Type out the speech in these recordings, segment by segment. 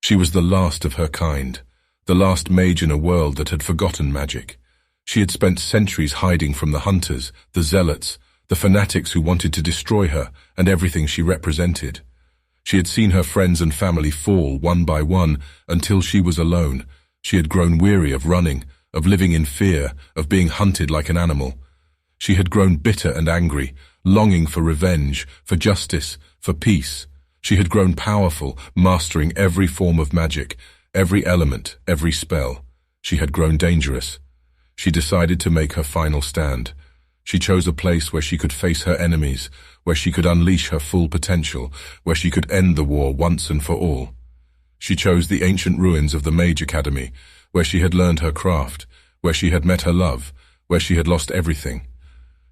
She was the last of her kind, the last mage in a world that had forgotten magic. She had spent centuries hiding from the hunters, the zealots, the fanatics who wanted to destroy her and everything she represented. She had seen her friends and family fall one by one until she was alone. She had grown weary of running, of living in fear, of being hunted like an animal. She had grown bitter and angry, longing for revenge, for justice, for peace. She had grown powerful, mastering every form of magic, every element, every spell. She had grown dangerous. She decided to make her final stand. She chose a place where she could face her enemies, where she could unleash her full potential, where she could end the war once and for all. She chose the ancient ruins of the Mage Academy, where she had learned her craft, where she had met her love, where she had lost everything.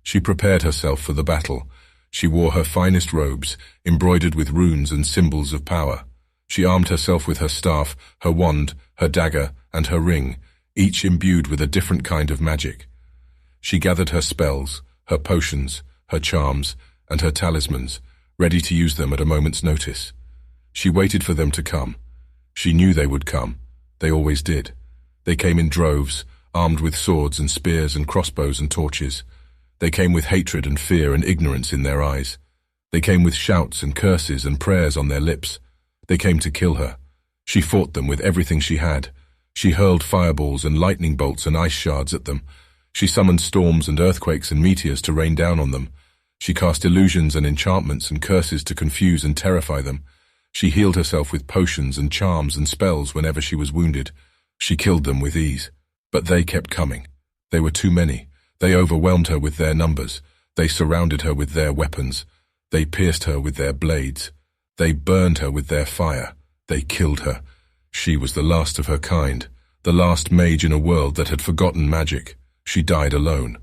She prepared herself for the battle. She wore her finest robes, embroidered with runes and symbols of power. She armed herself with her staff, her wand, her dagger, and her ring, each imbued with a different kind of magic. She gathered her spells, her potions, her charms, and her talismans, ready to use them at a moment's notice. She waited for them to come. She knew they would come. They always did. They came in droves, armed with swords and spears and crossbows and torches. They came with hatred and fear and ignorance in their eyes. They came with shouts and curses and prayers on their lips. They came to kill her. She fought them with everything she had. She hurled fireballs and lightning bolts and ice shards at them. She summoned storms and earthquakes and meteors to rain down on them. She cast illusions and enchantments and curses to confuse and terrify them. She healed herself with potions and charms and spells whenever she was wounded. She killed them with ease. But they kept coming. They were too many. They overwhelmed her with their numbers. They surrounded her with their weapons. They pierced her with their blades. They burned her with their fire. They killed her. She was the last of her kind, the last mage in a world that had forgotten magic. She died alone.